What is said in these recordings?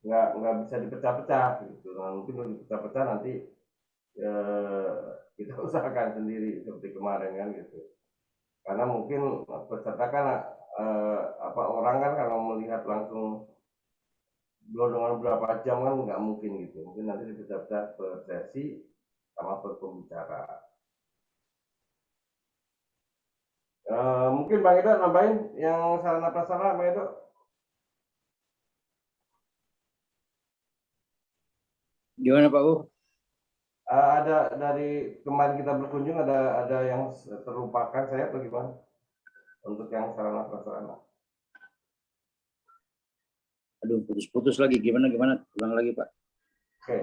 nggak bisa dipecah-pecah gitu. Nah, mungkin kalau dipecah-pecah nanti eh, kita usahakan sendiri seperti kemarin kan gitu. Karena mungkin peserta kan apa orang kan kalau melihat langsung dengan berapa jam kan nggak mungkin gitu. Mungkin nanti dipecah-pecah per sesi sama per pembicara. Mungkin Bang Edo nambahin yang sarana prasarana Bang Edo. Gimana Pak U? Ada dari kemarin kita berkunjung ada yang terlupakan saya atau gimana untuk yang sarana prasarana. Aduh, putus-putus lagi. Gimana? Ulang lagi Pak. Oke,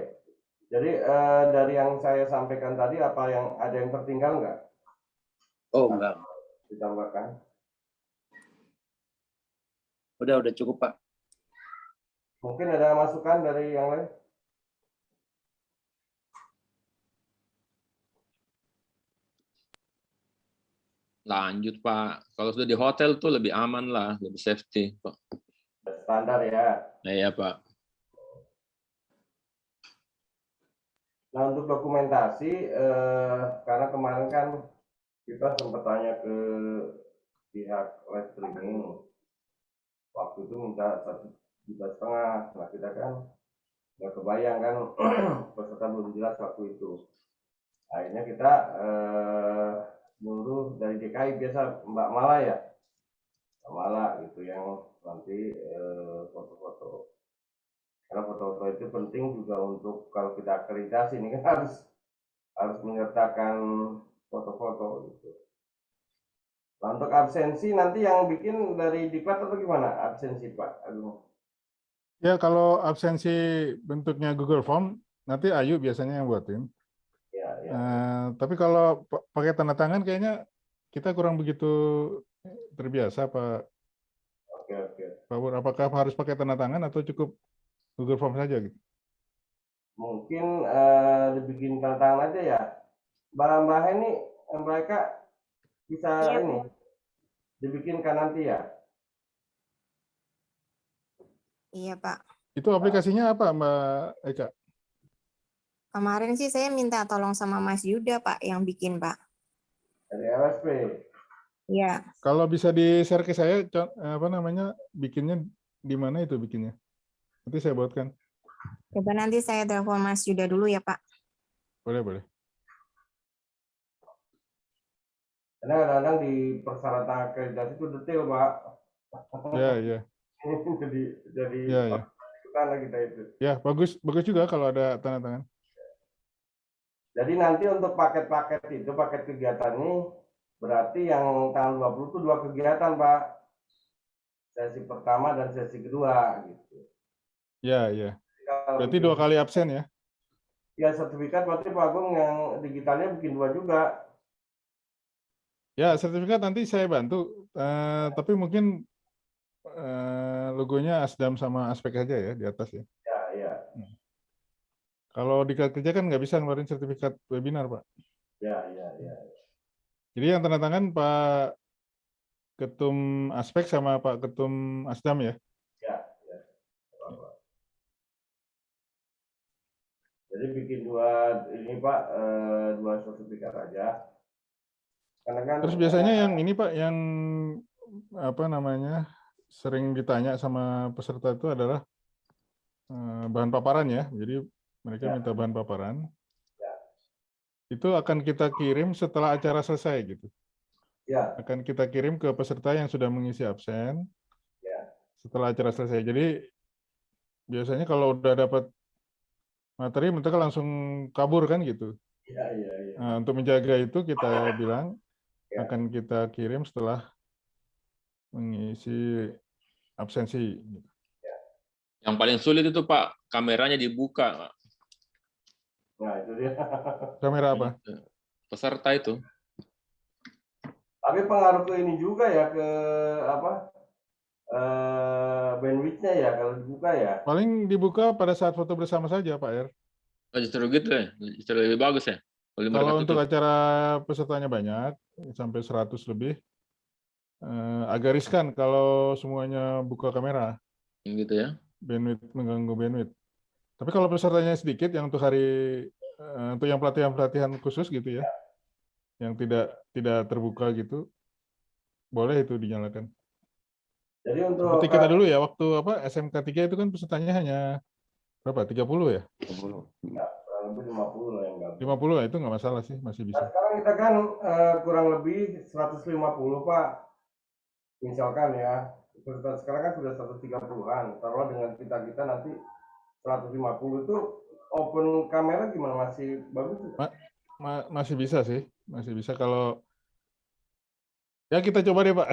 jadi dari yang saya sampaikan tadi apa yang ada yang tertinggal nggak? Oh, enggak. Ditambahkan. Udah cukup Pak. Mungkin ada masukan dari yang lain? Lanjut Pak. Kalau sudah di hotel tuh lebih aman lah, lebih safety Pak. Standar ya. Nah ya Pak. Nah untuk dokumentasi, karena kemarin kan kita sempat tanya ke pihak live streaming, waktu itu minta 1,5 juta. Nah kita kan nggak kebayang kan peserta belum jelas waktu itu. Akhirnya kita nyuruh dari DKI biasa Mbak Mala ya, Mbak Mala gitu yang nanti foto-foto. Karena foto-foto itu penting juga untuk kalau kita akreditasi ini kan harus menyertakan foto-foto gitu. Nah, untuk absensi nanti yang bikin dari Diklat atau gimana absensi Pak Agung? Ya, kalau absensi bentuknya Google Form, nanti Ayu biasanya yang buatin. Ya, ya. Tapi kalau pakai tanda tangan kayaknya kita kurang begitu terbiasa, Pak. Oke. Pak Pur, apakah harus pakai tanda tangan atau cukup Google Form saja gitu? Mungkin dibikin tanda tangan aja ya. Mbak ini mereka bisa Iya, ini dibikinkan nanti ya. Iya, Pak. Itu aplikasinya apa, Mbak Eka? Kemarin sih saya minta tolong sama Mas Yuda, Pak, yang bikin, Pak. Dari LSP. Iya. Kalau bisa di-share ke saya, apa namanya, bikinnya di mana itu bikinnya? Nanti saya buatkan. Coba nanti saya telepon Mas Yuda dulu ya, Pak. Boleh. Karena kadang-kadang di persyaratan akreditasi itu detail Pak. Ya. jadi Ya. Kita kita itu. Ya, bagus juga kalau ada tanda tangan. Jadi nanti untuk paket-paket itu, paket kegiatan ini berarti yang tanggal 20 itu 2 kegiatan, Pak. Sesi pertama dan sesi kedua gitu. Ya. Berarti 2 kali absen ya? Ya, sertifikat berarti Pak Agung yang digitalnya bikin 2 juga. Ya, sertifikat nanti saya bantu. Tapi mungkin logonya Asdam sama Aspek aja ya di atas ya. Ya. Kalau di kerja kan nggak bisa ngeluarin sertifikat webinar, Pak. Ya. Jadi yang tanda tangan Pak Ketum Aspek sama Pak Ketum Asdam ya? Ya. Jadi bikin 2 ini Pak, 2 sertifikat aja. Karena kan Terus biasanya yang ini Pak, yang apa namanya sering ditanya sama peserta itu adalah bahan paparan ya. Jadi mereka minta bahan paparan. Itu akan kita kirim setelah acara selesai gitu. Ya. Akan kita kirim ke peserta yang sudah mengisi absen. Ya. Setelah acara selesai. Jadi biasanya kalau udah dapat materi mereka langsung kabur kan gitu. Iya. Nah, untuk menjaga itu kita bilang akan kita kirim setelah mengisi absensi. Yang paling sulit itu Pak, kameranya dibuka. Nah, itu dia. Kamera apa? Peserta itu. Tapi pengaruh ke ini juga ya, ke apa? Bandwidth-nya ya kalau dibuka ya. Paling dibuka pada saat foto bersama saja, Pak Er. Oh, justru gitu ya, justru lebih bagus ya. Kalau untuk acara pesertanya banyak, sampai 100 lebih, agak riskan kalau semuanya buka kamera. Gitu ya. mengganggu bandwidth. Tapi kalau pesertanya sedikit, yang untuk untuk yang pelatihan khusus gitu ya, yang tidak terbuka gitu, boleh itu dinyalakan. Jadi untuk Seperti kita dulu ya, waktu SMK 3 itu kan pesertanya hanya berapa? 30 ya? ya, kurang lebih 50 lah yang gabung. 50 lah, itu nggak masalah sih, masih Nah, bisa. sekarang kita kan kurang lebih 150 Pak. Misalkan ya, peserta sekarang kan sudah 130-an. Taruhlah dengan kita nanti 150 itu open kamera gimana, masih bagus? Masih bisa sih, masih bisa kalau ya kita coba deh Pak.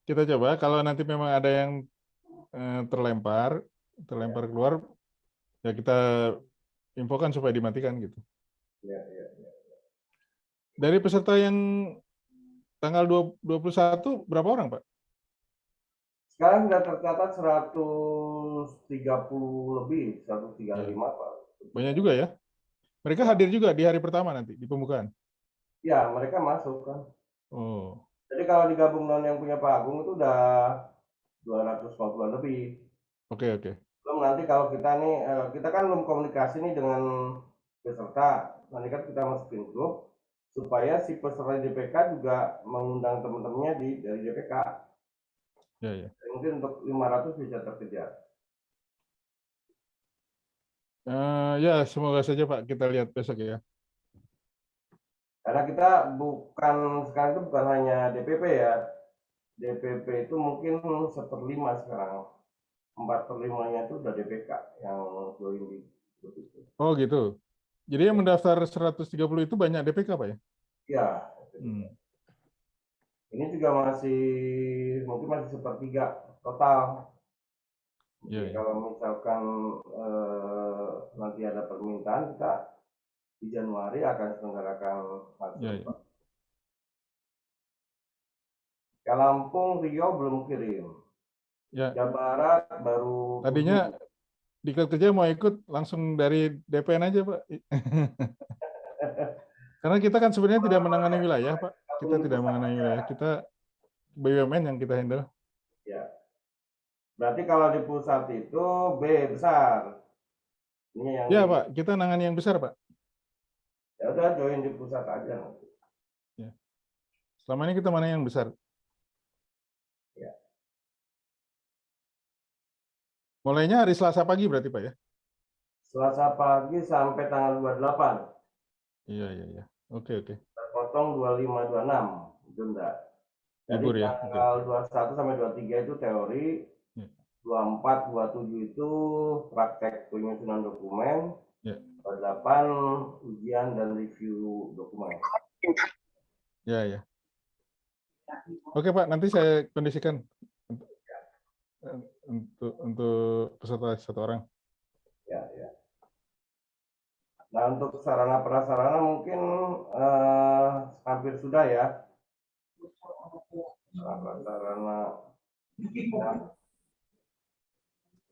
Kita coba kalau nanti memang ada yang terlempar keluar, ya kita infokan supaya dimatikan gitu. Ya. Dari peserta yang tanggal 21 berapa orang Pak? Sekarang sudah tercatat 130 lebih, 135 Pak. Banyak juga ya. Mereka hadir juga di hari pertama nanti di pembukaan. Ya, mereka masuk kan. Oh, Jadi kalau digabung dengan yang punya Pak Agung itu udah 250 lebih. oke. Belum nanti kalau kita nih, kita kan belum komunikasi nih dengan peserta. Nanti kan kita masukin grup supaya si peserta DPK juga mengundang teman-temannya dari DPK. Ya. Mungkin untuk 500 bisa terkejar. Ya, semoga saja Pak, kita lihat besok ya. Karena kita sekarang itu bukan hanya DPP ya. DPP itu mungkin 1/5 sekarang. 4/5-nya itu udah DPK yang join di grup itu. Oh gitu. Jadi yang mendaftar 130 itu banyak DPK Pak ya? Ya. Ini juga mungkin masih sepertiga total. Ya. Kalau misalkan nanti ada permintaan, kita di Januari akan selenggarakan hasil. Ya. Ke Lampung, Riau belum kirim. Ya. Jawa Barat baru. Tadinya Diklat Kerja mau ikut langsung dari DPN aja Pak. Karena kita kan sebenarnya tidak menangani wilayah Pak. Kita tidak menangani wilayah. Kita BUMN yang kita handle. Ya. Berarti kalau di pusat itu B besar. Ini yang ya Pak, kita nangani yang besar Pak. Ya udah join di pusat aja nanti. Ya. Selama ini kita mana yang besar. Ya. Mulainya hari Selasa pagi berarti Pak ya? Selasa pagi sampai tanggal 28. Iya. Oke. Terpotong 25-26. Itu enggak. Jadi Libur ya. tanggal 21 sampai 23 itu teori. 24, 27 itu praktek penyusunan dokumen. 28 ujian dan review dokumen. Ya. Oke Pak, nanti saya kondisikan untuk peserta 1 orang. Ya. Nah, untuk sarana prasarana mungkin hampir sudah ya. Sarana.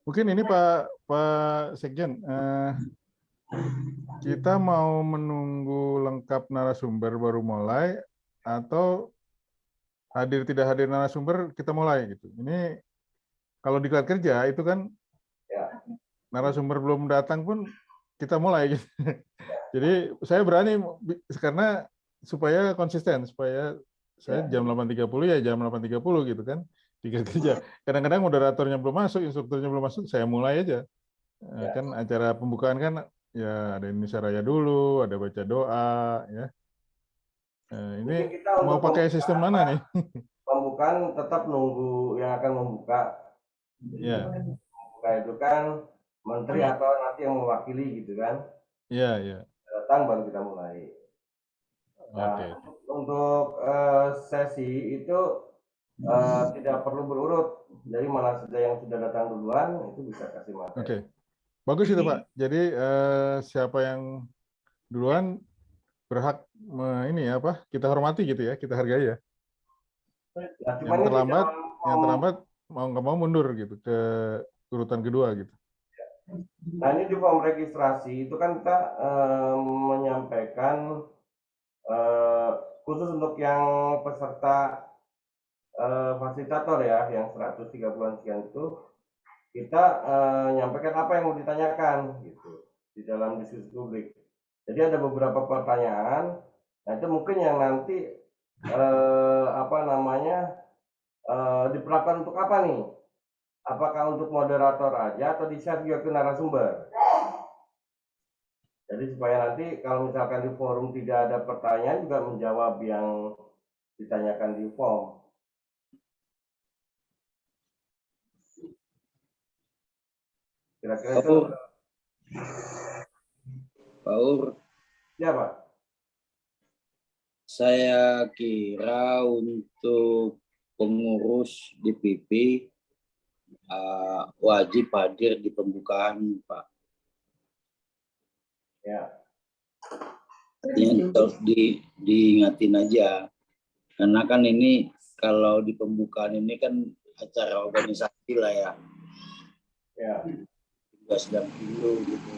Mungkin ini Pak Sekjen, kita mau menunggu lengkap narasumber baru mulai atau hadir tidak hadir narasumber kita mulai gitu. Ini kalau Diklat Kerja itu kan narasumber belum datang pun kita mulai gitu. Jadi saya berani karena supaya konsisten, supaya saya jam 8.30 ya jam 8.30 gitu kan. Diklat Kerja. Kadang-kadang moderatornya belum masuk, instrukturnya belum masuk, saya mulai aja. Kan acara pembukaan kan ya ada Indonesia Raya dulu, ada baca doa ya. Ini mau pakai sistem mana nih? Pembukaan tetap nunggu yang akan membuka. Ya. Membuka itu kan menteri atau nanti yang mewakili gitu kan. Iya. Datang baru kita mulai. Nah, untuk sesi itu tidak perlu berurut. Jadi mana saja yang sudah datang duluan itu bisa kasih materi. Oke. Bagus itu Pak. Jadi siapa yang duluan berhak kita hormati gitu ya, kita hargai ya. Yang terlambat mau nggak mau mundur gitu ke urutan kedua gitu. Nah ini di form registrasi itu kan kita menyampaikan khusus untuk yang peserta fasilitator ya, yang 130-an sekian itu kita nyampaikan apa yang mau ditanyakan gitu di dalam diskusi publik. Jadi ada beberapa pertanyaan, nah itu mungkin yang nanti diperlakukan untuk apa nih? Apakah untuk moderator aja atau di-share juga ke narasumber? Jadi supaya nanti kalau misalkan di forum tidak ada pertanyaan juga menjawab yang ditanyakan di form. Kira-kira itu Paur, ya Pak. saya kira untuk pengurus DPP wajib hadir di pembukaan, Pak. Ya. Yang harus diingatin aja. Karena kan ini kalau di pembukaan ini kan acara organisasi lah ya. Ya. Tugas dan pilu gitu.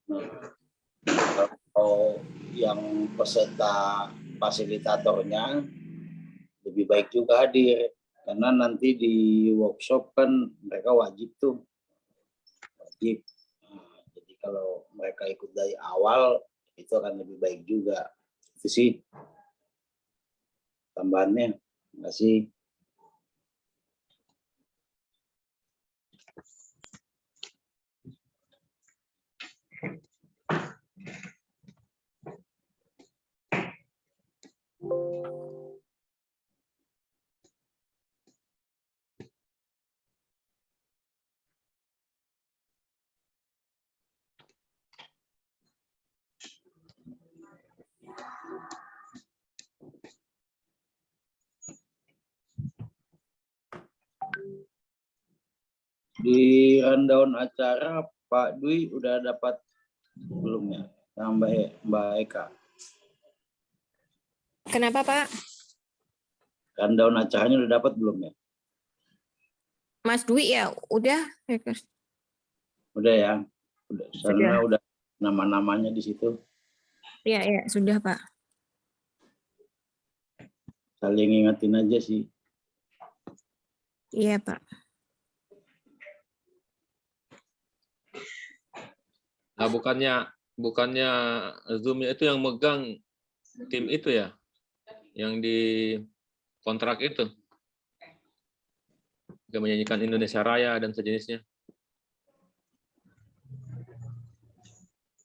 Nah, kalau yang peserta fasilitatornya lebih baik juga hadir. Karena nanti di workshop kan mereka wajib tuh. Wajib. Nah, jadi kalau mereka ikut dari awal itu akan lebih baik juga. Itu sih tambahannya. Terima kasih. Di rundown acara Pak Dwi udah dapat belum ya? Mbak Eka. Kenapa Pak? Rundown acaranya udah dapat belum ya? Mas Dwi ya udah. Udah ya. Udah nama-namanya di situ. Iya sudah Pak. Saling ingetin aja sih. Iya Pak. Nah, bukannya Zoom itu yang megang tim itu ya, yang di kontrak itu, yang menyanyikan Indonesia Raya dan sejenisnya.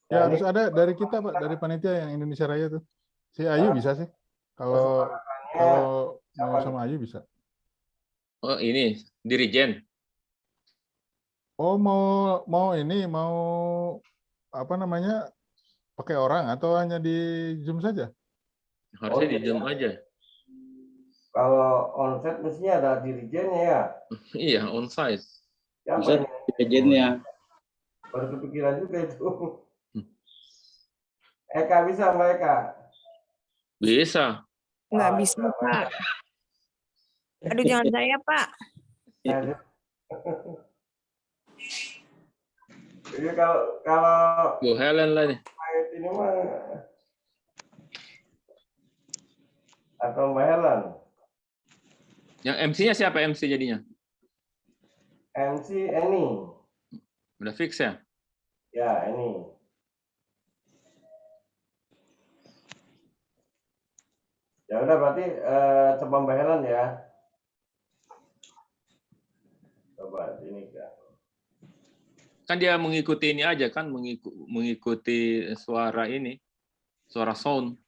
Ya harus ada dari kita Pak, dari panitia yang Indonesia Raya tuh. Si Ayu bisa sih. Kalau mau sama Ayu bisa. Oh ini Dirijen. Oh mau apa namanya, pakai orang atau hanya di Zoom saja? Harusnya di Zoom aja. Kalau onsite mestinya ada dirijennya ya. Iya, onsite. Bisa dirijennya. Baru kepikiran juga itu. Eka bisa Mbak Eka? Bisa. Nggak bisa Pak. Aduh jangan saya Pak. Jadi kalau Bu Helen lah nih. ini mah atau Mbak Helen. Yang MC-nya siapa MC jadinya? MC Eni. Udah fix ya? Ya, ini. Ya udah berarti coba Mbak Helen ya. Coba ini kan. Kan dia mengikuti ini aja kan, mengikuti suara ini, suara sound.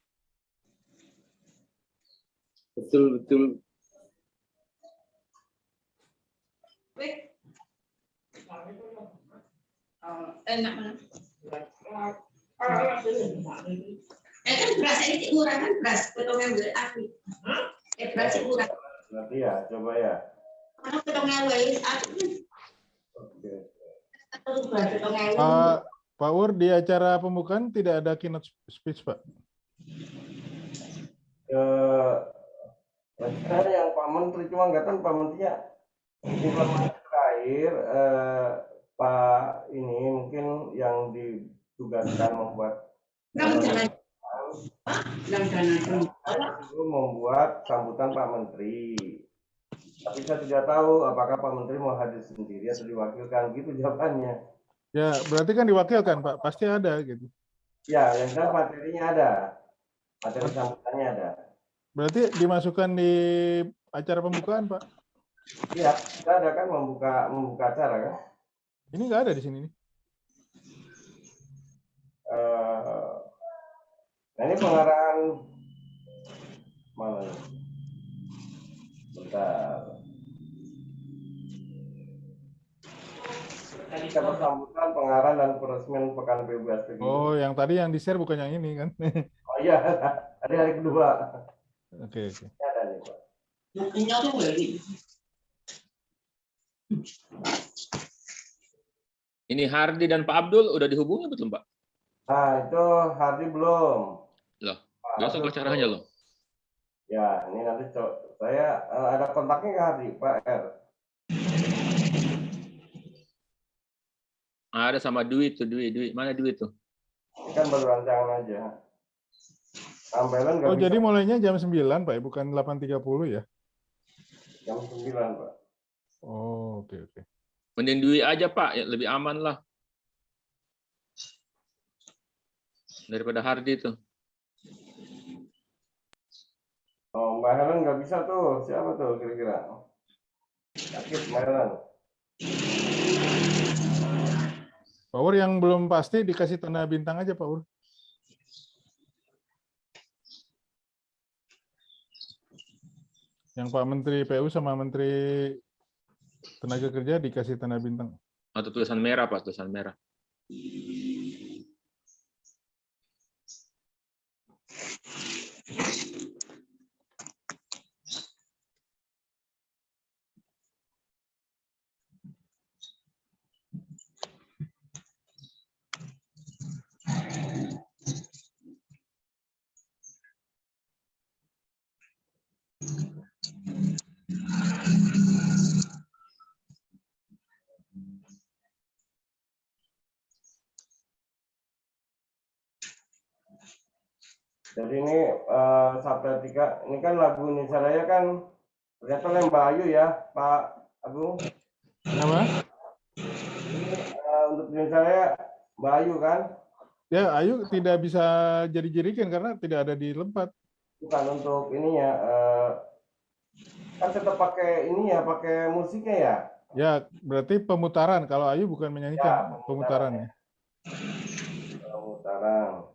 Betul. Enak banget. Kan beras ini kurang kan beras potongan aku. Beras kurang. Nanti ya, coba ya. Kalau potongan aku. Oke. Pak Ur, di acara pembukaan tidak ada keynote speech, Pak? Saya yang Pak Menteri, cuma nggak tahu Pak Menterinya informasi terakhir Pak ini mungkin yang ditugaskan membuat sambutan Pak Menteri. Tapi saya tidak tahu apakah Pak Menteri mau hadir sendiri atau diwakilkan, gitu jawabannya. Ya, berarti kan diwakilkan, Pak. Pasti ada gitu. Ya, yang jelas materinya ada, materi sambutannya ada. Berarti dimasukkan di acara pembukaan, Pak. Iya, kita ada kan membuka acara kan. Ini nggak ada di sini nih. Nah ini pengarahan mana nih? Bentar. Kita sambutan pengarahan dan peresmian Pekan PBS. Oh, yang tadi yang di-share bukan yang ini kan? Oh iya, ada hari kedua. Oke, oke. Ini ada nih Pak. Buktinya tuh lagi. Ini Hardi dan Pak Abdul udah dihubungi betul, Pak? Nah itu Hardi belum. Loh, Pak besok Abdul acaranya belum. loh. Ya, ini nanti saya ada kontaknya ke Hardi, Pak R. Ada sama Dwi tuh, Dwi. Mana Dwi tuh? Ini kan baru rancangan aja. Sampelan nggak Oh, bisa jadi mulainya jam 9, Pak, bukan 8.30 ya? jam 9, Pak. Oh, oke, oke. Mending Dwi aja, Pak, ya, lebih aman lah. Daripada Hardi tuh. Oh, Mbak Helen nggak bisa tuh. Siapa tuh kira-kira? Sakit Mbak Helen. Pak Ur, yang belum pasti dikasih tanda bintang aja, Pak Ur. Yang Pak Menteri PU sama Menteri Tenaga Kerja dikasih tanda bintang. Atau tulisan merah, Pak, tulisan merah. Jadi ini Sabda 3, ini kan lagu Indonesia Raya kan ternyata Mbak Ayu ya, Pak Agung. Kenapa? Ini untuk Indonesia Raya Mbak Ayu kan? Ya, Ayu tidak bisa jadi-jadikan karena tidak ada di Lempat. Bukan untuk ininya, kan tetap pakai ini ya, pakai musiknya ya. Ya, berarti pemutaran. Kalau Ayu bukan menyanyikan, Ya, pemutarannya. Pemutaran.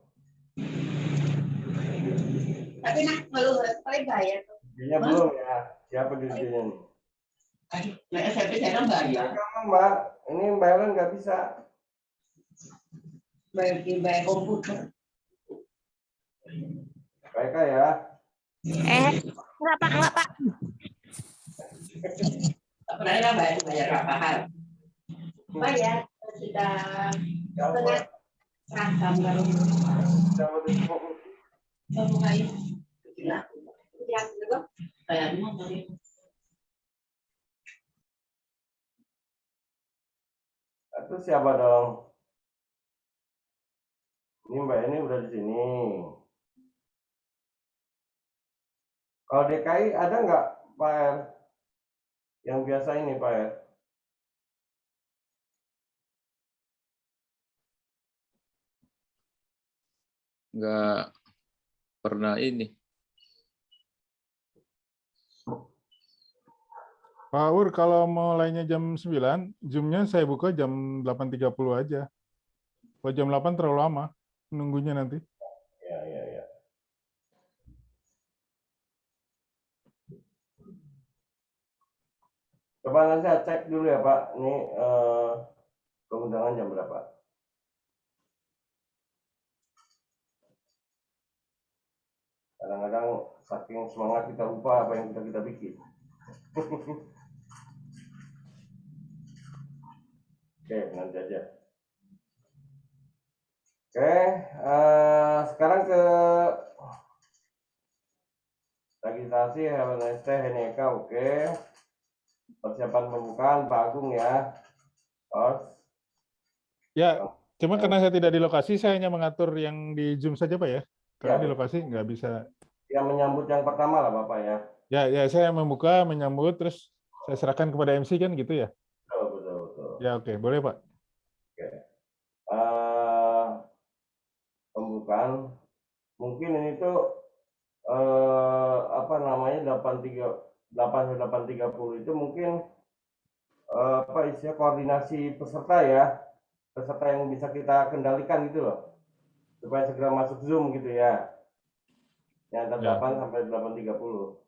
Tapi nak belum paling bayar. Dia belum ya. Siapa dirinya nih? Aduh, nah SMP saya bayar. Kamu Mbak, ini Mbak Helen nggak bisa. Bayar komputer. Baik ya. Enggak Pak, enggak Pak. Sebenarnya bayar berapa hal? Bayar sudah setengah seragam baru. Kamu kayu. Yang juga bayar mau beli. Itu siapa dong? Ini Mbak ini udah di sini. Kalau DKI ada nggak Pak R? Yang biasa ini Pak R? Nggak pernah ini. Pak Ur, kalau mulainya jam 9, Zoom-nya saya buka jam 8.30 aja. Kalau jam 8 terlalu lama nunggunya nanti. Ya. Coba nanti saya cek dulu ya Pak. Ini keundangan jam berapa? Kadang-kadang saking semangat kita lupa apa yang kita bikin. Oke, nanti aja. Oke, sekarang ke registrasi HLNST Heneka, oke. Persiapan pembukaan Pak Agung ya. Ya, cuma karena saya tidak di lokasi, saya hanya mengatur yang di Zoom saja Pak ya. Karena Ya, di lokasi nggak bisa. Yang menyambut yang pertama lah Bapak ya. Ya, saya membuka, menyambut, terus Saya serahkan kepada MC kan gitu ya? Betul. Ya oke, boleh Pak. Pembukaan mungkin ini tuh apa namanya 8.30 itu mungkin apa istilah koordinasi peserta ya, peserta yang bisa kita kendalikan gitu loh, supaya segera masuk Zoom gitu ya, yang antara 8 sampai 8.30.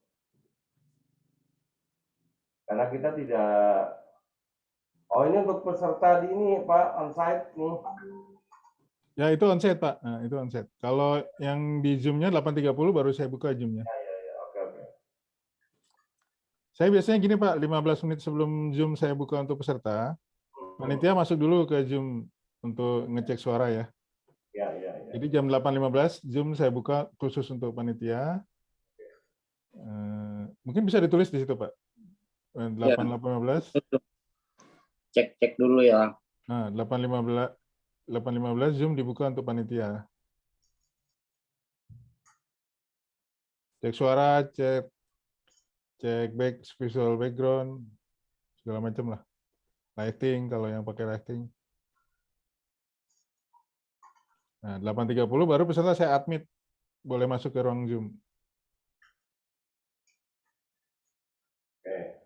Karena kita tidak, oh ini untuk peserta di ini Pak, onsite nih. Ya itu onsite Pak. Nah, itu onsite. Kalau yang di Zoom-nya 8.30 baru saya buka Zoom-nya. Oke. Saya biasanya gini Pak, 15 menit sebelum Zoom saya buka untuk peserta, panitia masuk dulu ke Zoom untuk ngecek suara ya. Ya. Jadi jam 8.15 Zoom saya buka khusus untuk panitia. Mungkin bisa ditulis di situ Pak. 8.15. Cek dulu ya. Nah, 8.15 Zoom dibuka untuk panitia. Cek suara, cek visual background, segala macam lah. Lighting kalau yang pakai lighting. Nah, 8.30 baru peserta saya admit boleh masuk ke ruang Zoom. Oke.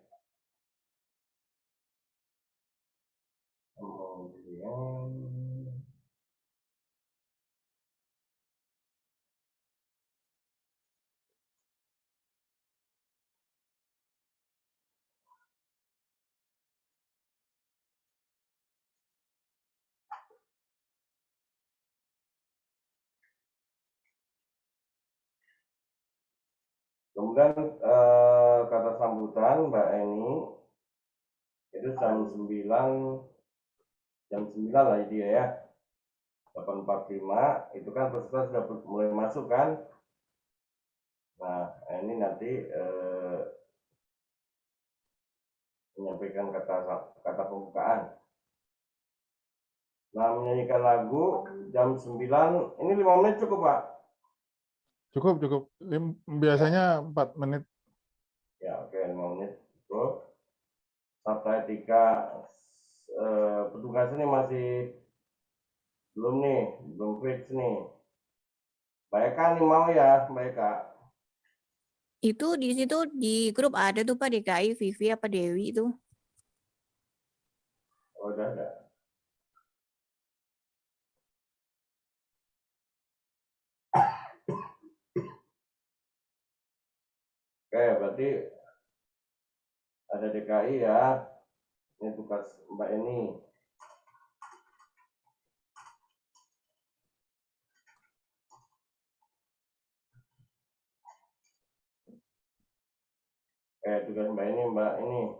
Kemudian kata sambutan Mbak Eni itu jam 9 lah dia ya. 8.45 itu kan peserta sudah mulai masuk kan. Nah, ini nanti menyampaikan kata pembukaan. Nah, menyanyikan lagu jam 9, ini 5 menit cukup Pak? Cukup. Biasanya 4 menit. Ya, oke, 5 menit cukup. Sabta etika petugas ini masih belum fix nih. Mbak Eka nih mau ya, Mbak Eka? Itu di situ di grup ada tuh Pak DKI, Vivi apa Dewi itu. Oh, udah ada. Oke, berarti ada DKI ya. Ini tugas Mbak Eni. Tugas Mbak Eni,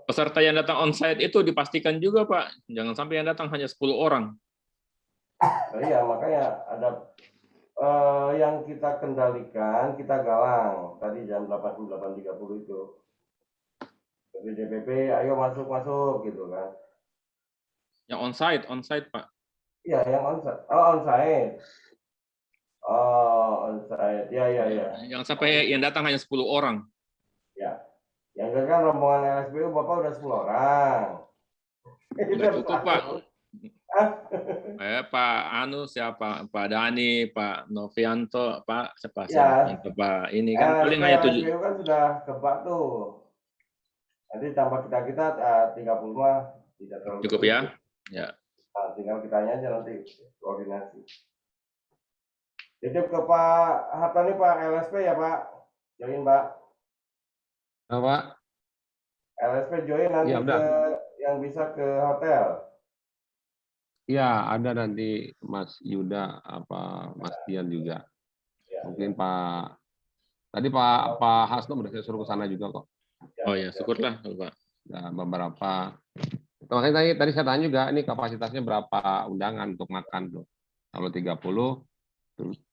Peserta yang datang onsite itu dipastikan juga Pak, jangan sampai yang datang hanya 10 orang. Iya, makanya ada yang kita kendalikan, kita galang. Tadi jam 8.30 itu. Jadi DPP, ayo masuk gitu kan. Yang onsite Pak. Iya, yang onsite. Oh, onsite. Oh, onsite. Ya. Jangan sampai yang datang hanya 10 orang. Ya. Yang kan rombongan LSPU Bapak udah 10 orang. Udah cukup Pak. Siapa? Pak Dani, Pak Novianto, Pak siapa? Ya. Pak ini kan paling hanya 7. LSPU kan sudah kebak tuh. Nanti tambah kita 30 mah tidak terlalu Cukup ya? Ya. Nah, tinggal kitanya aja nanti koordinasi. Titip ke Pak Hatta nih Pak, LSP ya Pak. Join Pak. Pak. LSP join nanti Ya, yang bisa ke hotel. Iya, ada nanti Mas Yuda Mas Dian juga. Ya. Mungkin tadi Pak Hasno udah saya suruh ke sana juga kok. Oh ya, syukurlah Pak. Nah, beberapa. Makanya tadi saya tanya juga, ini kapasitasnya berapa undangan untuk makan tuh. Kalau 30,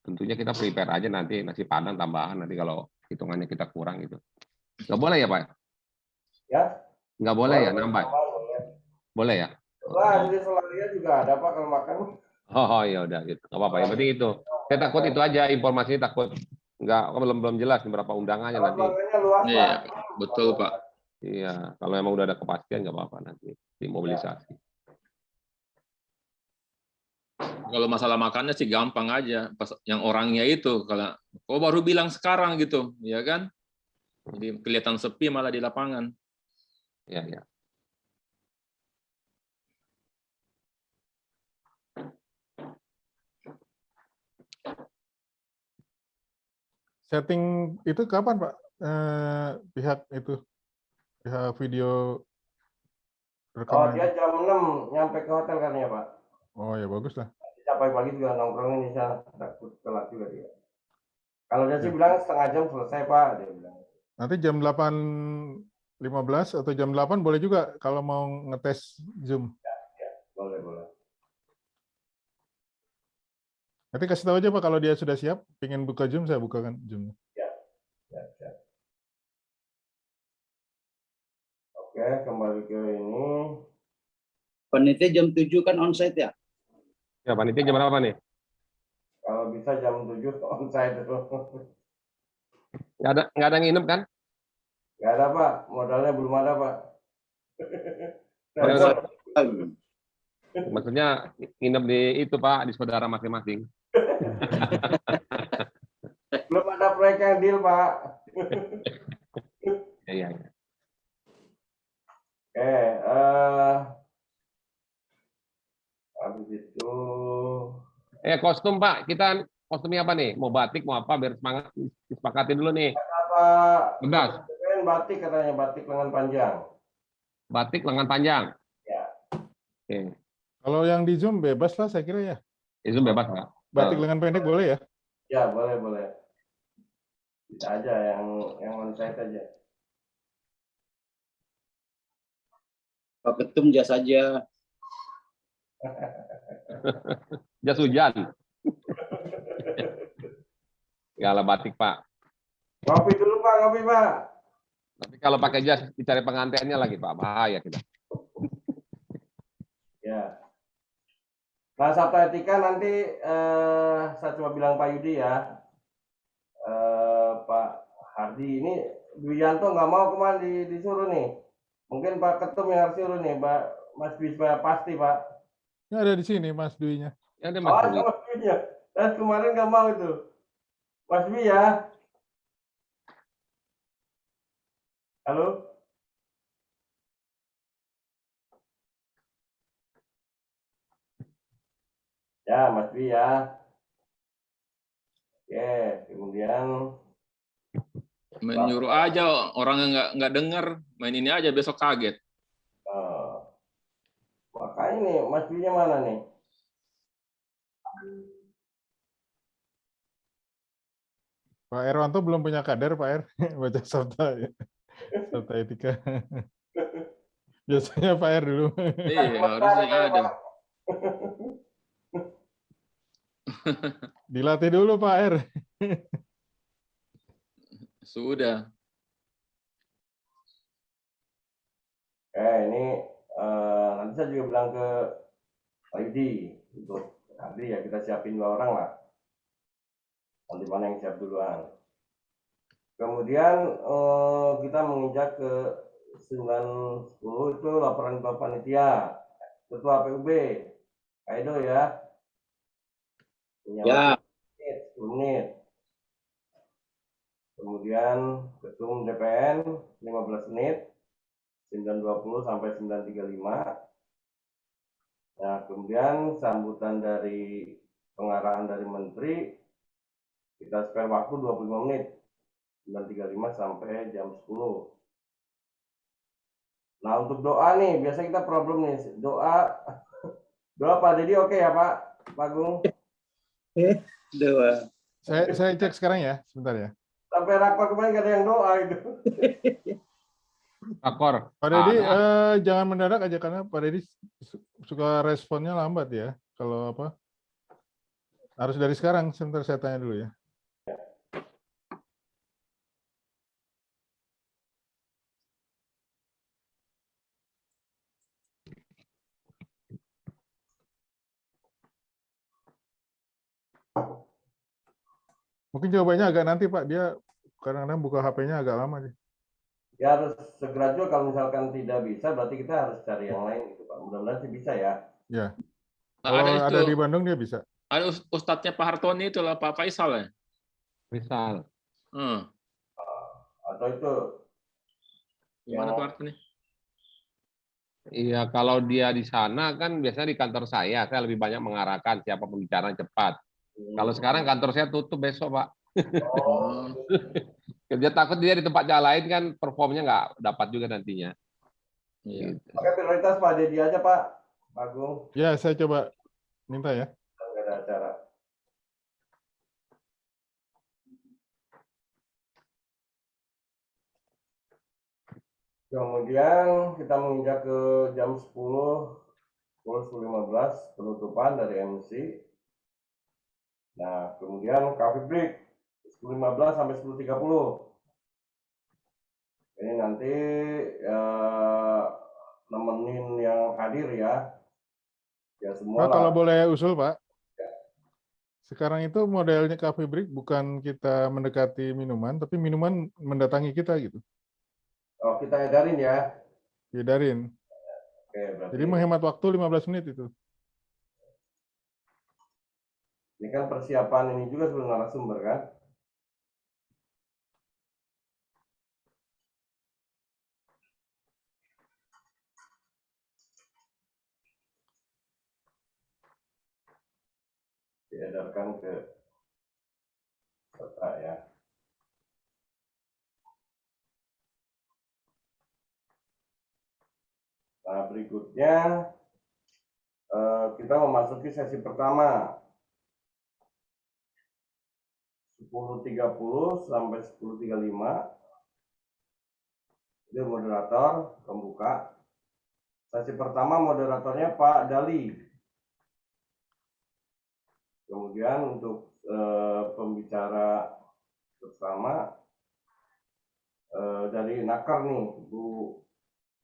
tentunya kita prepare aja nanti nasi padang tambahan nanti kalau hitungannya kita kurang gitu. Nggak boleh ya Pak? Ya? Nggak boleh ya nambah? Boleh ya? Wah, di Solaria juga ada Pak kalau makan. Oh ya udah gitu. Nggak apa-apa. Yang penting itu. Saya takut itu aja informasinya takut belum jelas nih berapa undangannya Kalau nanti. pelanggannya luas, Iya, Pak. betul Pak. Iya, kalau emang udah ada kepastian nggak apa-apa nanti dimobilisasi. Kalau masalah makannya sih gampang aja. Pas yang orangnya itu, kalau kok baru bilang sekarang gitu, ya kan? Jadi kelihatan sepi malah di lapangan. Iya, iya. Setting itu kapan Pak? Pihak video Oh, rekaman dia itu. jam 6 nyampe ke hotel katanya, Pak. Oh ya bagus lah. Sampai pagi juga nongkrongin di sana, takut telat juga dia. Kalau dia sih Ya. bilang setengah jam selesai, Pak, dia bilang. Nanti jam 8.15 atau jam 8 boleh juga kalau mau ngetes Zoom. Boleh, boleh. Nanti kasih tahu aja Pak kalau dia sudah siap, pengen buka Zoom, saya bukakan Zoom. Ya, ya. Oke, kembali ke ini. Panitia jam 7 kan onsite ya? Ya, panitia jam berapa nih? Kalau bisa jam 7 onsite itu. Nggak ada yang nginep kan? Nggak ada, Pak. Modalnya belum ada, Pak. Maksudnya nginep di itu Pak, di saudara masing-masing. Belum ada proyek yang deal, Pak. Iya. Oke, habis itu Kostum Pak, kita kostumnya apa nih? Mau batik, mau apa? Biar semangat, disepakati dulu nih. apa? Tegas. Batik katanya, batik lengan panjang. Batik lengan panjang. Ya. Oke. Kalau yang di Zoom bebas lah saya kira ya. Itu bebas nggak? Batik lengan pendek boleh ya? Ya, boleh, boleh. Bisa aja yang onsite aja. Pak Ketum jas aja. Jas hujan. Nggak lah batik Pak. Ngopi dulu, Pak, ngopi, Pak. Tapi kalau pakai jas dicari pengantinnya lagi Pak, bahaya kita. Ya. Nah, Sabta Etika nanti saya coba bilang Pak Yudi ya. Pak Hardi ini Duyanto nggak mau kemana disuruh nih. Mungkin Pak Ketum yang harus suruh nih, Pak Mas Bisma pasti, Pak. Ya ada di sini Mas Dwi-nya. Ya ada Oh, Mas Dwi. sama Mas Dwi-nya. Dan kemarin nggak mau itu. Mas Dwi ya. Halo? Ya, Mas Dwi ya. Oke, kemudian Menyuruh aja orang yang nggak dengar, main ini aja besok kaget. makanya nih, Mas Dwi-nya mana nih? Pak Erwanto belum punya kader Pak Er, baca Sabta ya. Sabta Etika. Biasanya Pak Er dulu. Iya, harusnya ada. Dilatih dulu Pak Er. Sudah. Ini nanti saya juga bilang ke Pak Yudi untuk nanti ya kita siapin 2 orang lah. Nanti mana yang siap duluan. Kemudian kita menginjak ke 9.10 itu laporan ketua panitia, ketua PUB, Kaido ya. Ya. 10 menit. Kemudian ketum DPN 15 menit. 9.20 sampai 9.35. Nah, kemudian sambutan dari pengarahan dari menteri kita spare waktu 25 menit. 9.35 sampai jam 10. Nah, untuk doa nih, biasa kita problem nih. Doa Pak Dedi oke ya, Pak? Pak Agung? Doa. Saya cek sekarang ya, sebentar ya. Sampai rakor kemarin nggak ada yang doa itu. Akor. Pak Dedi, jangan mendadak aja karena Pak Dedi suka responnya lambat ya. Kalau apa? Harus dari sekarang. Sebentar saya tanya dulu ya. Mungkin jawabannya agak nanti Pak, dia kadang-kadang buka HP-nya agak lama dia. Ya harus segera juga, kalau misalkan tidak bisa berarti kita harus cari yang lain gitu Pak. Mudah-mudahan sih bisa ya. Ya, Nah, kalau ada ada di itu, Bandung dia bisa. ada ustadznya Pak Hartoni itu lah, Pak Faisal ya. Misal, Hmm. Atau itu Gimana yang Pak Hartoni? iya kalau dia di sana kan biasanya di kantor saya lebih banyak mengarahkan siapa pembicara cepat. Kalau sekarang kantor saya tutup besok Pak. oh, Dia takut dia di tempatnya lain kan performnya nggak dapat juga nantinya. Iya. Gitu. pakai prioritas Pak Dedi aja Pak. Pak Agung, Ya, saya coba minta ya. nggak ada acara. Kemudian kita menginjak ke jam 10, 10.15 penutupan dari MC. Nah, kemudian coffee break 10.15 sampai 10.30. Ini nanti nemenin yang hadir ya. Ya semua Pak, kalau lah. boleh usul Pak, sekarang itu modelnya coffee break bukan kita mendekati minuman, tapi minuman mendatangi kita gitu. Oh, kita edarin ya. Diedarin. Oke, berarti Jadi menghemat waktu 15 menit itu. ini kan persiapan ini juga sebelum narasumber kan. Diedarkan ke peserta ya. Nah, berikutnya kita memasuki sesi pertama 10.30 sampai 10.35. Dia moderator pembuka. Sesi pertama moderatornya Pak Dali. Kemudian untuk pembicara bersama dari Nakar nih, Bu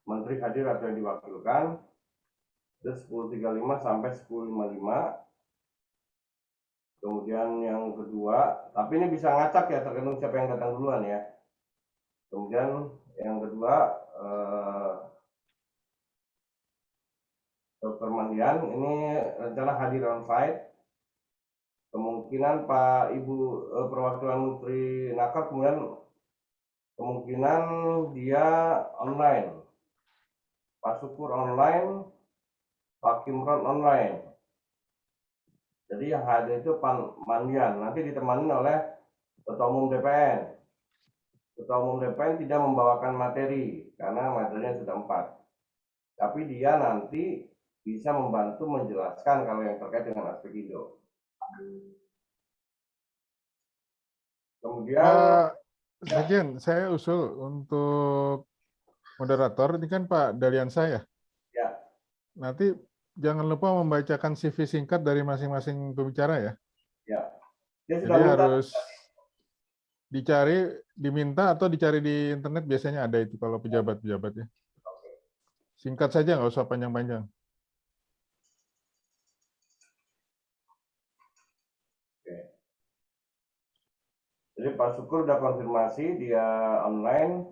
Menteri hadir atau yang diwakilkan. Dari 10.35 sampai 10.55. Kemudian yang kedua, tapi ini bisa ngacak ya, tergantung siapa yang datang duluan ya. Kemudian yang kedua, Dr. Mandian ini rencana hadir on-site. Kemungkinan Pak Ibu perwakilan Menteri Nakar, kemudian kemungkinan dia online. Pak Syukur online, Pak Kimron online. Jadi yang hadir itu Pak Mandian, nanti ditemani oleh Ketua Umum DPN. Ketua Umum DPN tidak membawakan materi, karena materinya sudah 4. Tapi dia nanti bisa membantu menjelaskan kalau yang terkait dengan aspek Indo. Kemudian Pak Sekjen, saya usul untuk moderator, ini kan Pak Daliansa ya. ya, Nanti jangan lupa membacakan CV singkat dari masing-masing pembicara ya. ya. Dia sudah Jadi minta harus diminta atau dicari di internet, biasanya ada itu kalau pejabat-pejabat ya. Singkat saja, nggak usah panjang-panjang. Jadi Pak Syukur udah konfirmasi dia online.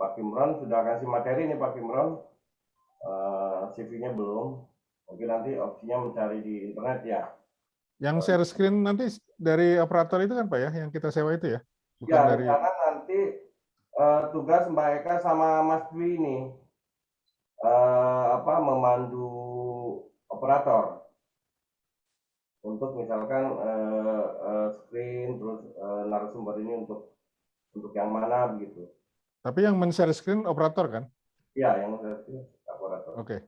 Pak Kimron sudah kasih materi nih Pak Kimron. CV-nya belum. Mungkin nanti opsinya mencari di internet ya. Yang share screen nanti dari operator itu kan Pak ya, yang kita sewa itu ya? Bukan Ya, dari... rencana nanti tugas Mbak Eka sama Mas Dwi ini memandu operator untuk misalkan screen terus narasumber ini untuk yang mana begitu. Tapi yang men-share screen operator kan? Iya, yang screen operator. Oke.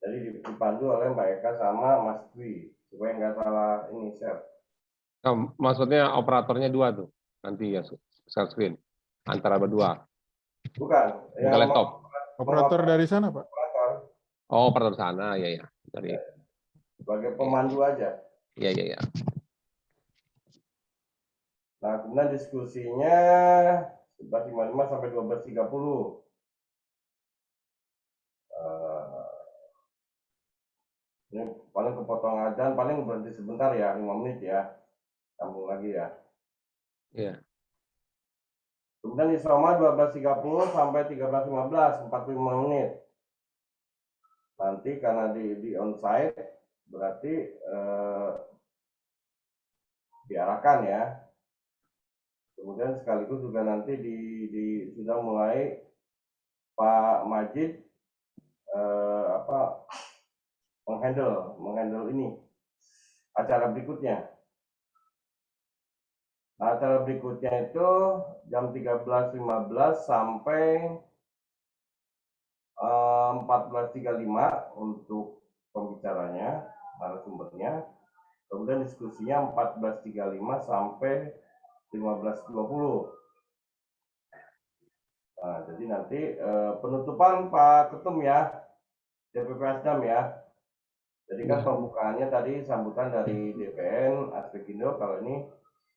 Jadi dipandu oleh Mbak Eka sama Mas Dwi supaya nggak salah ini share. Nah, maksudnya operatornya 2 tuh nanti ya share screen antara berdua. Bukan. Bukan laptop. Operator dari sana Pak? Operator. Oh, operator sana ya. Dari Sebagai pemandu aja. ya. Nah, kemudian diskusinya 11.55 sampai 12.30. Ini paling kepotong adzan, paling berhenti sebentar ya, 5 menit ya. sambung lagi ya. Iya. Kemudian Isoma 12.30 sampai 13.15, 45 menit. Nanti karena di onsite berarti diarahkan ya. Kemudian sekaligus juga nanti sudah mulai Pak Majid menghandle ini acara berikutnya. Nah, acara berikutnya itu jam 13.15 sampai 14.35 untuk pembicaranya, narasumbernya. Kemudian diskusinya 14.35 sampai 15.20. Nah, jadi nanti penutupan Pak Ketum ya, DPP Asdam ya. Jadi kan pembukaannya tadi sambutan dari DPN Aspekindo, kalau ini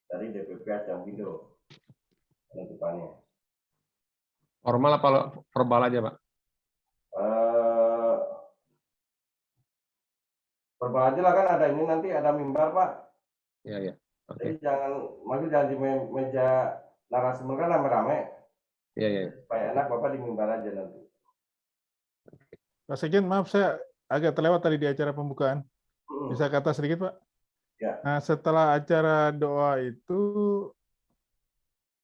dari DPP Asdamkindo penutupannya. Formal apa verbal aja, Pak? Verbal aja lah, kan ada ini nanti ada mimbar Pak. Iya, iya. Oke. Jadi jangan di meja narasumber kan rame-rame. Iya, iya. Supaya enak Bapak di mimbar aja nanti. Pak Sekjen, maaf saya agak terlewat tadi di acara pembukaan. Bisa kata sedikit, Pak? Ya. Nah, setelah acara doa itu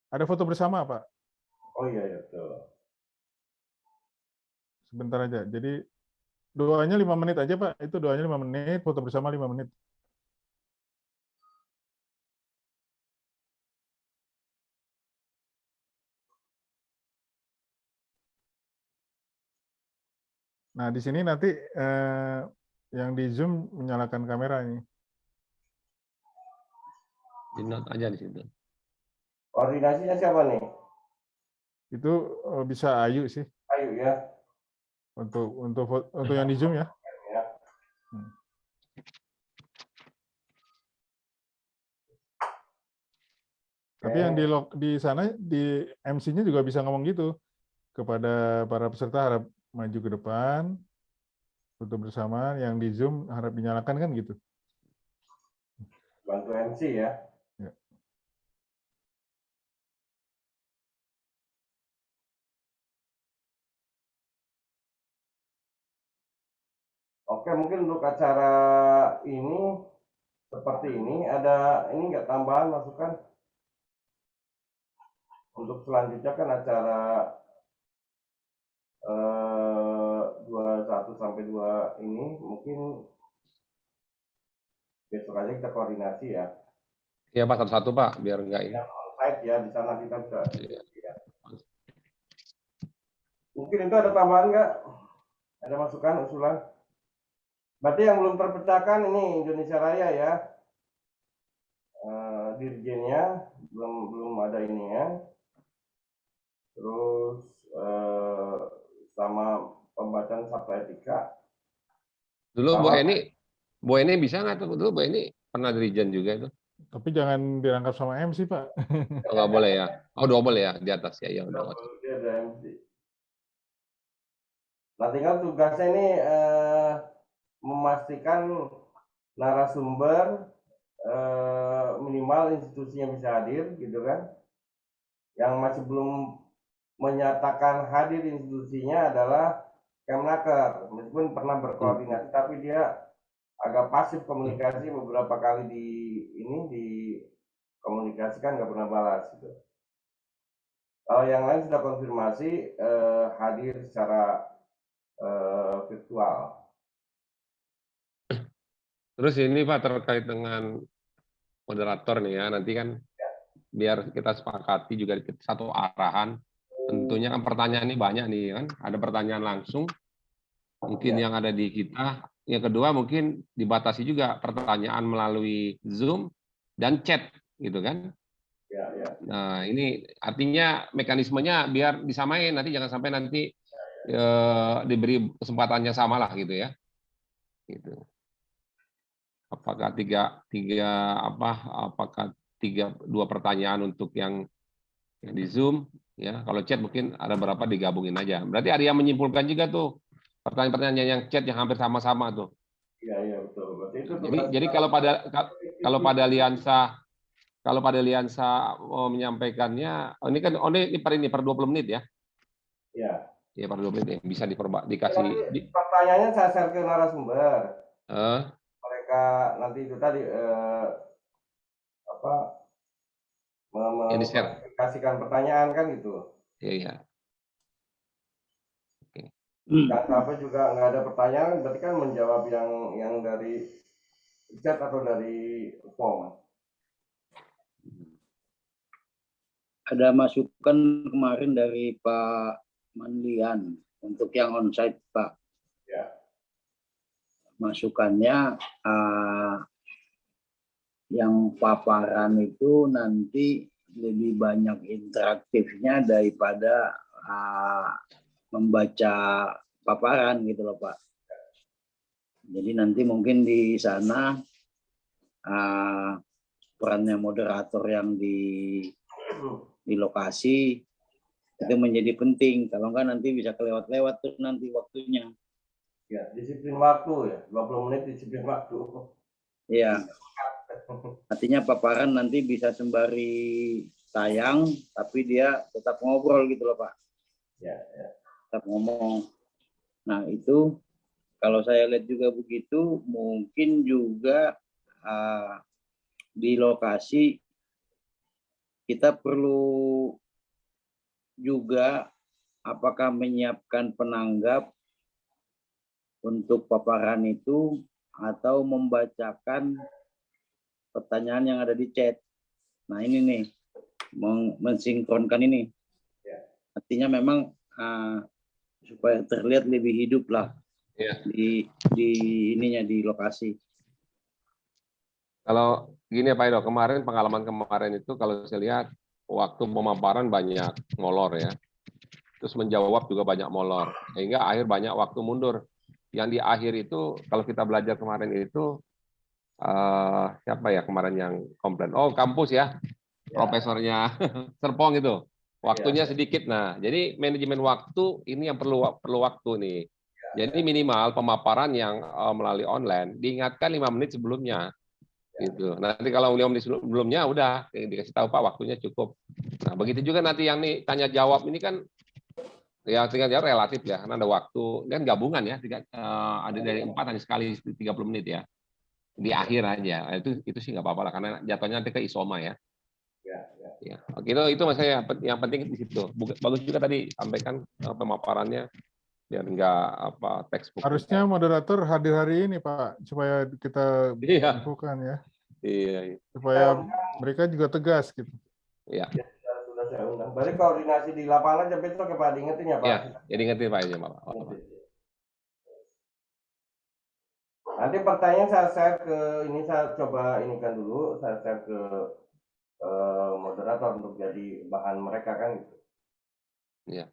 ada foto bersama, Pak. Oh iya, betul. Sebentar aja. Jadi doanya 5 menit aja, Pak. Itu doanya 5 menit, foto bersama 5 menit. Nah, di sini nanti yang di Zoom menyalakan kamera ini. Di note aja di situ. Koordinasinya siapa nih? Itu bisa Ayu sih. Ayu ya. Untuk yang di Zoom ya. Ya. Tapi yang di sana di MC-nya juga bisa ngomong gitu kepada para peserta, harap maju ke depan, foto bersama. Yang di Zoom harap dinyalakan kan gitu. Bantu MC ya. Ya. Oke, mungkin untuk acara ini seperti ini, ada ini nggak tambahan masukan? Untuk selanjutnya kan acara 21 sampai 2 ini mungkin besok aja kita koordinasi ya. Iya, Pak, satu-satu, Pak, biar enggak ini. Yang onsite ya, di sana kita bisa. Ya. Mungkin itu ada tambahan nggak? Ada masukan, usulan? Berarti yang belum terpecahkan ini Indonesia Raya ya. Dirjennya belum ada ini ya. Terus sama pembacaan sabta etika. Dulu Bu Eni bisa nggak tuh? Dulu Bu Eni pernah dirijen juga itu. Tapi jangan dirangkap sama MC, Pak. Oh, nggak boleh ya? Oh, double ya di atas ya? Ya udah. Dia ada MC. Nah, tinggal tugasnya ini memastikan narasumber minimal institusinya bisa hadir, gitu kan? Yang masih belum menyatakan hadir institusinya adalah Kemnaker, meskipun pernah berkoordinasi, tapi dia agak pasif komunikasi, beberapa kali dikomunikasikan nggak pernah balas gitu. Kalau yang lain sudah konfirmasi hadir secara virtual. Terus ini Pak terkait dengan moderator nih ya, nanti kan biar kita sepakati juga satu arahan. Tentunya kan pertanyaan ini banyak nih kan, ada pertanyaan langsung mungkin yang ada di kita. Yang kedua mungkin dibatasi juga pertanyaan melalui Zoom dan chat gitu kan. Ya. Nah ini artinya mekanismenya biar disamain, nanti jangan sampai nanti diberi kesempatannya sama lah gitu ya. Gitu. Apakah dua pertanyaan untuk yang di Zoom ya, kalau chat mungkin ada berapa digabungin aja. Berarti ada yang menyimpulkan juga tuh pertanyaan-pertanyaan yang chat yang hampir sama-sama tuh. Iya betul. Berarti itu jadi kalau pada aliansa kalau Pak Deliansa mau menyampaikannya, ini per 20 menit ya? Ya. Iya, per 20 menit ya. Bisa Nanti pertanyaannya saya share ke narasumber. Mereka nanti itu tadi kasihkan pertanyaan kan gitu. Iya. Dan apa juga nggak ada pertanyaan, berarti kan menjawab yang dari chat atau dari form. Ada masukan kemarin dari Pak Manlian untuk yang onsite, Pak. Ya. Masukannya yang paparan itu nanti lebih banyak interaktifnya daripada membaca paparan gitu loh, Pak. Jadi nanti mungkin di sana perannya moderator yang di lokasi itu menjadi penting. Kalau enggak nanti bisa kelewat-lewat tuh nanti waktunya. Ya, disiplin waktu ya, 20 menit disiplin waktu. Iya. Artinya paparan nanti bisa sembari tayang, tapi dia tetap ngobrol gitu loh, Pak. Ya. Tetap ngomong. Nah, itu kalau saya lihat juga begitu, mungkin juga di lokasi kita perlu juga apakah menyiapkan penanggap untuk paparan itu atau membacakan pertanyaan yang ada di chat. Nah ini nih, mensinkronkan ini. Artinya memang supaya terlihat lebih hidup lah di ininya di lokasi. Kalau gini Pak Edo, pengalaman kemarin itu kalau saya lihat waktu pemaparan banyak molor ya. Terus menjawab juga banyak molor. Sehingga akhir banyak waktu mundur. Yang di akhir itu kalau kita belajar kemarin itu siapa ya kemarin yang komplain? Oh, kampus ya. Profesornya Serpong itu. Waktunya sedikit. Nah, jadi manajemen waktu ini yang perlu waktu nih. Jadi minimal pemaparan yang melalui online diingatkan 5 menit sebelumnya. Gitu. Nanti kalau 5 menit sebelumnya udah dikasih tahu Pak waktunya cukup. Nah, begitu juga nanti yang nih tanya jawab ini kan ya tinggal jawab relatif ya, karena ada waktu kan gabungan ya, ada dari 4 hanya sekali 30 menit ya. Di akhir aja. Itu sih nggak apa-apa lah karena jatuhnya nanti ke isoma ya. Ya. Itu maksudnya yang penting di situ. Bagus juga tadi sampaikan pemaparannya biar nggak textbook. Harusnya moderator hadir hari ini Pak supaya kita infokan ya. Iya. Supaya mereka juga tegas gitu. Iya. Sudah saya undang. Berarti koordinasi di lapangan sampai besok ya Pak, diingetin ya Pak. Iya, jadi ingetin Pak aja Pak. Nanti pertanyaan saya share ke ini, saya coba inikan dulu, saya share ke moderator untuk jadi bahan mereka kan gitu. Iya.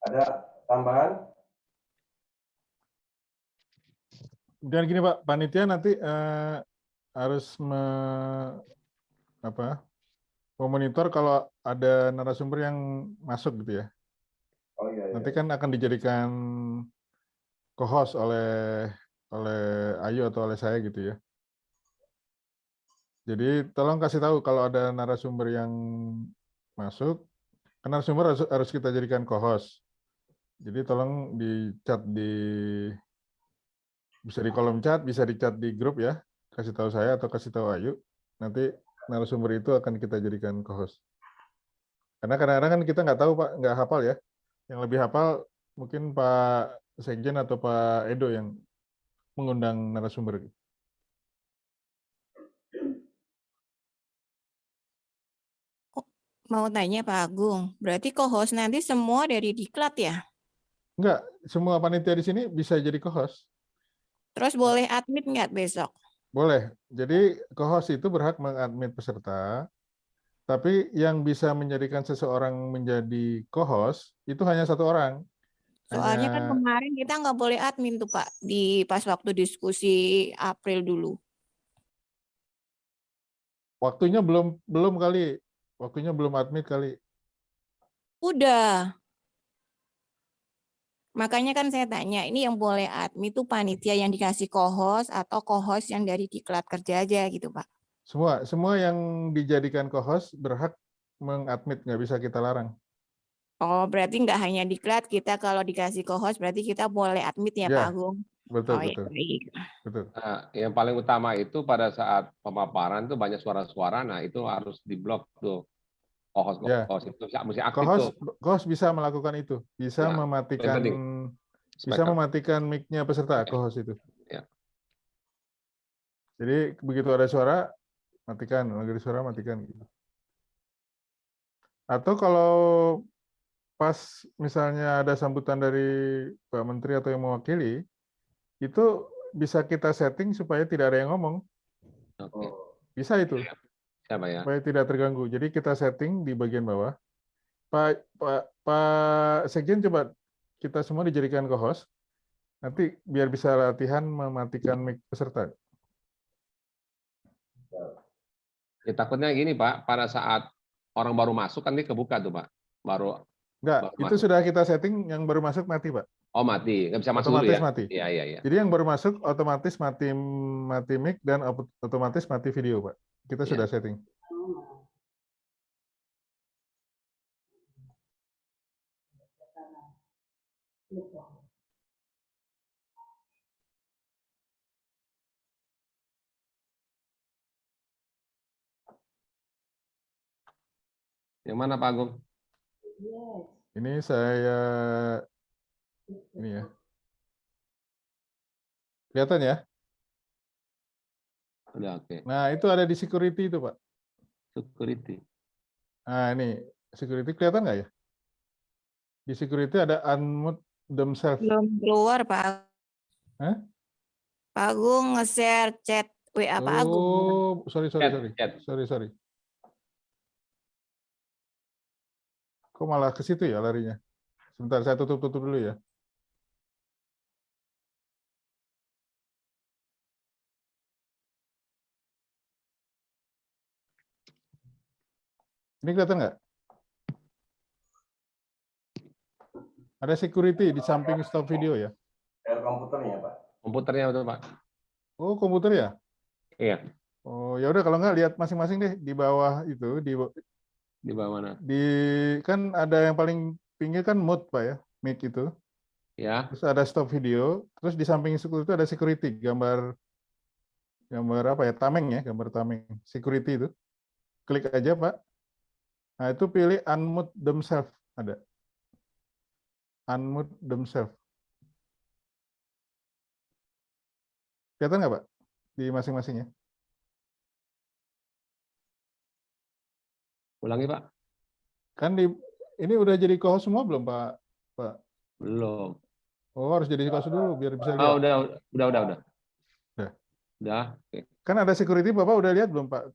Ada tambahan? Dan gini Pak, panitia nanti harus memonitor kalau ada narasumber yang masuk gitu ya. Oh iya. Nanti kan akan dijadikan co-host oleh Ayu atau oleh saya gitu ya. Jadi tolong kasih tahu kalau ada narasumber yang masuk, kan narasumber harus kita jadikan co-host. Jadi tolong di chat bisa di kolom chat, bisa di chat di grup ya. Kasih tahu saya atau kasih tahu Ayu. Nanti narasumber itu akan kita jadikan co-host. Karena kadang-kadang kan kita nggak tahu Pak, nggak hafal ya. Yang lebih hafal mungkin Pak Sekjen atau Pak Edo yang mengundang narasumber. Mau tanya Pak Agung, berarti co-host nanti semua dari Diklat ya? Enggak, semua panitia di sini bisa jadi co-host. Terus boleh admit nggak besok? Boleh. Jadi co-host itu berhak mengadmit peserta, tapi yang bisa menjadikan seseorang menjadi co-host itu hanya satu orang. Soalnya kan kemarin kita nggak boleh admin tuh Pak, di pas waktu diskusi April dulu. Waktunya belum kali. Waktunya belum admit kali. Udah. Makanya kan saya tanya, ini yang boleh admin itu panitia yang dikasih co-host atau co-host yang dari diklat kerja aja gitu, Pak. Semua yang dijadikan co-host berhak mengadmit, nggak bisa kita larang. Oh, berarti nggak hanya diklat, kita kalau dikasih co-host berarti kita boleh admit ya, Pak Ya, Agung? betul, Oh ya, betul, baik. betul. Nah, yang paling utama itu pada saat pemaparan itu banyak suara-suara, nah itu harus diblok tuh. Ya, Co-host itu mesti aktif tuh. co-host bisa melakukan itu, bisa Ya, paling mematikan, penting. bisa Speaker. mematikan mic-nya peserta, co-host itu. Ya. Jadi begitu ada suara, matikan, lagi ada suara, matikan. Gitu. Atau kalau pas misalnya ada sambutan dari Pak Menteri atau yang mewakili, itu bisa kita setting supaya tidak ada yang ngomong. Oke. Bisa itu, Siapa ya? supaya tidak terganggu. Jadi kita setting di bagian bawah. Pak Sekjen, coba kita semua dijadikan co-host. Nanti biar bisa latihan mematikan mic peserta. Ya, takutnya gini Pak, pada saat orang baru masuk kan dia kebuka tuh Pak. Enggak, Baru itu masuk. sudah kita setting, yang baru masuk mati, Pak. Oh mati, nggak bisa masuk dulu Otomatis ya? mati. Iya, iya, iya. Jadi yang baru masuk otomatis mati mic dan otomatis mati video, Pak. Kita Iya. sudah setting. Yang mana Pak Agung? Ini saya, ini ya. Kelihatan ya? Udah oke. Nah, itu ada di security itu, Pak. Security. Nah, ini security kelihatan nggak ya? Di security ada unmute themselves. Belum keluar, Pak. Hah? Pak Agung nge-share chat WA Pak Agung. Oh, sorry. Chat. Sorry. Kok malah ke situ ya larinya? Sebentar, saya tutup dulu ya. Ini kelihatan nggak? Ada security di samping stop video ya? Dari komputernya, Pak. Komputernya betul Pak. Oh, komputer ya? Iya. Oh, ya udah kalau nggak lihat masing-masing deh di bawah itu, Di bawah mana? kan ada yang paling pinggir kan mute, Pak ya, mic itu. Ya. Terus ada stop video, terus di samping itu ada security, gambar apa ya, tameng ya, gambar tameng security itu. Klik aja, Pak. Nah, itu pilih unmute themselves, ada. Unmute themselves. Kelihatan nggak, Pak? Di masing-masingnya. Ulangi Pak. Kan ini udah jadi co-host semua belum, Pak? Belum. Oh, harus jadi co-host dulu biar bisa lihat. Oh, udah. Udah. Udah. Oke. Kan ada security, Bapak udah lihat belum, Pak?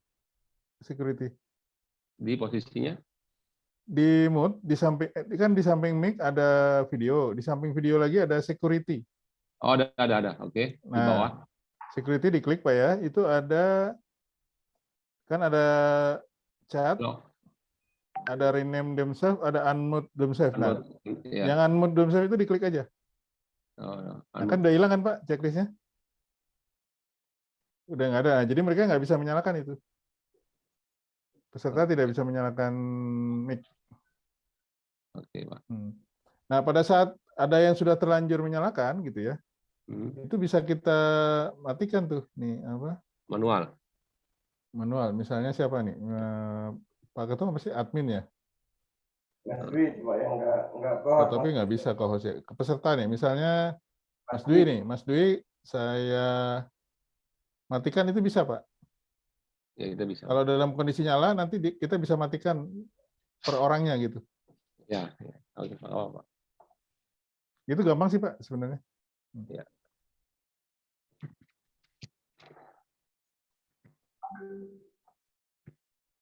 Security. Di posisinya? Di mute, di samping mic ada video, di samping video lagi ada security. Oh, ada. Oke. Di bawah. Security diklik, Pak ya. Itu ada, kan ada chat, ada rename themselves, ada unmute themselves. Nah, Ya. yang unmute themselves itu diklik aja. Oh, Nah, kan udah hilang kan, Pak, checklistnya? Udah nggak ada. Jadi mereka nggak bisa menyalakan itu. Peserta tidak bisa menyalakan mic. Oke, Pak. Nah, pada saat ada yang sudah terlanjur menyalakan gitu ya, itu bisa kita matikan tuh nih apa? Manual. Misalnya siapa nih? Pak Ketua pasti admin ya. Mas Dwi, Pak, yang nggak Oh, tapi nggak bisa co-host ya. Peserta nih, misalnya Mas Dwi nih, Mas Dwi saya matikan itu bisa, Pak? Ya, kita bisa. Kalau dalam kondisi nyala nanti kita bisa matikan per orangnya gitu. Ya. Oke, Pak. Itu gampang sih, Pak, sebenarnya. Ya.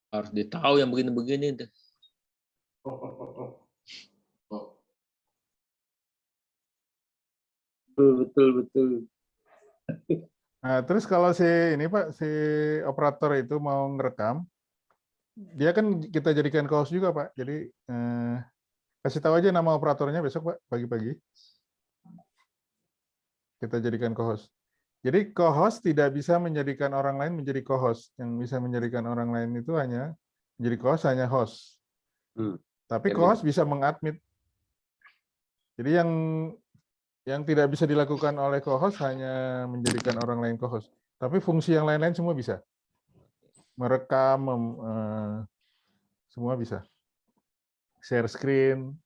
Harus ditahu yang begini-begini deh. Betul. Nah, terus kalau si operator itu mau ngerekam, dia kan kita jadikan co-host juga, Pak. Jadi kasih tahu aja nama operatornya besok, Pak, pagi-pagi. kita jadikan co-host. Jadi co-host tidak bisa menjadikan orang lain menjadi co-host. Yang bisa menjadikan orang lain itu hanya menjadi co-host hanya host. Tapi Jadi- co-host bisa mengadmit. Jadi yang tidak bisa dilakukan oleh co-host hanya menjadikan orang lain co-host. Tapi fungsi yang lain-lain semua bisa. Merekam, semua bisa. Share screen.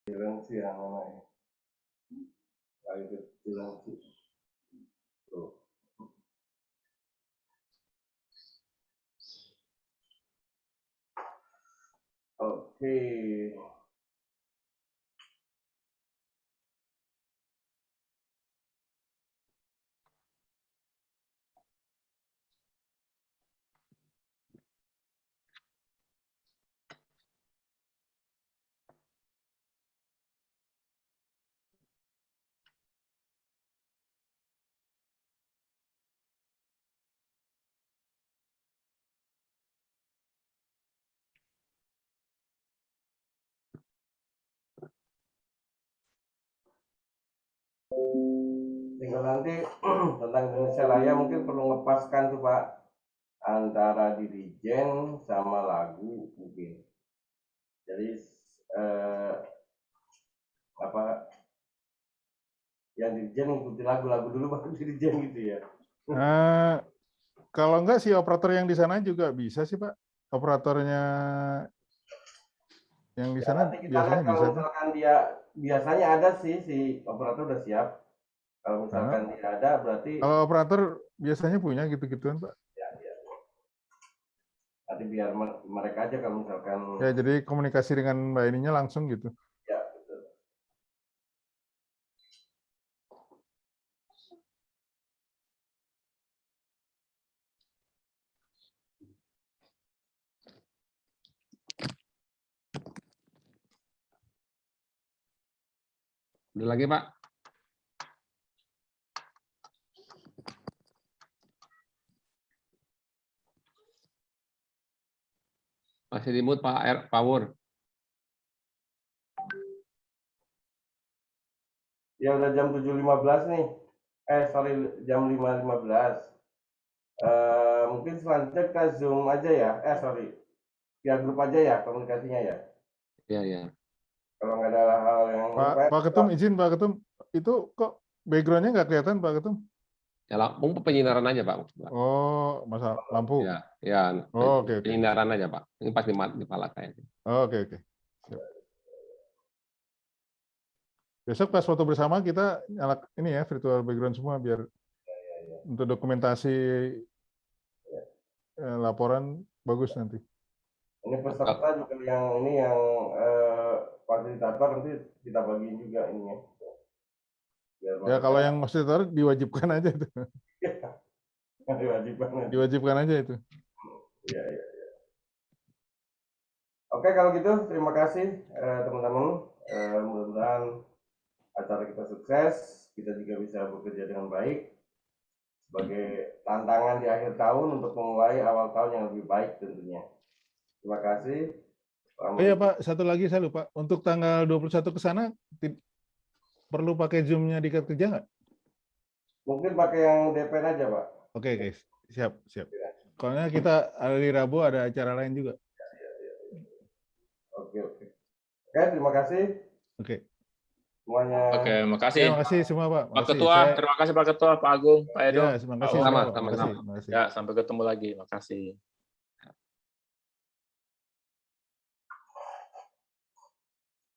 Toleransi yang mana ya? Toleransi. Tuh. Oke. Tinggal nanti tentang Indonesia Raya mungkin perlu ngepaskan tuh Pak antara dirijen sama lagu mungkin. Jadi apa yang dirijen ngikuti lagu-lagu dulu baru dirijen gitu ya. Kalau enggak si operator yang di sana juga bisa sih Pak. Operatornya yang di sana Nanti kita biasanya lihat kalau bisa. Pak. misalkan dia biasanya ada sih si operator udah siap. Kalau misalkan dia ada berarti Kalau operator biasanya punya gitu-gituan Pak. ya. Nanti biar mereka aja kalau misalkan Ya jadi komunikasi dengan Mbak ininya langsung gitu. ya betul. Ada lagi Pak? Masih di mute Pak Power. Ya udah jam 7.15 nih. Sorry jam 5.15. Mungkin selanjutnya kita Zoom aja ya. Sorry. Via grup aja ya komunikasinya ya. Iya, iya. Kalau nggak ada hal yang Pak Ketum izin Pak Ketum, itu kok background-nya nggak kelihatan Pak Ketum? Ya lampu penyinaran aja Pak. Oh, masa lampu. Ya, ya. Oh, oke. Penyinaran aja Pak. Ini pasti mati di kepala saya. Oh, oke. Siap. Besok pas foto bersama kita nyala ini ya virtual background semua biar untuk dokumentasi laporan bagus nanti. ini peserta juga yang fasilitator nanti kita bagiin juga ini ya. Ya kalau yang fasilitator diwajibkan aja itu. Diwajibkan aja itu. Iya. Oke kalau gitu terima kasih teman-teman. Mudah-mudahan acara kita sukses, kita juga bisa bekerja dengan baik sebagai tantangan di akhir tahun untuk memulai awal tahun yang lebih baik tentunya. Terima kasih. Oh iya Pak, satu lagi saya lupa. Untuk tanggal 21 ke sana perlu pakai Zoom-nya di kerja nggak? Mungkin pakai yang DPN aja, Pak. Oke, guys. Siap. Soalnya kita hari Rabu ada acara lain juga. Oke. Oke, terima kasih. Oke. Semuanya. Oke, makasih. Terima kasih semua, Pak. Pak Ketua, terima kasih Pak Ketua, Pak Agung, Pak Edo. Ya, terima kasih. Sama. Terima kasih. Ya, sampai ketemu lagi. Makasih.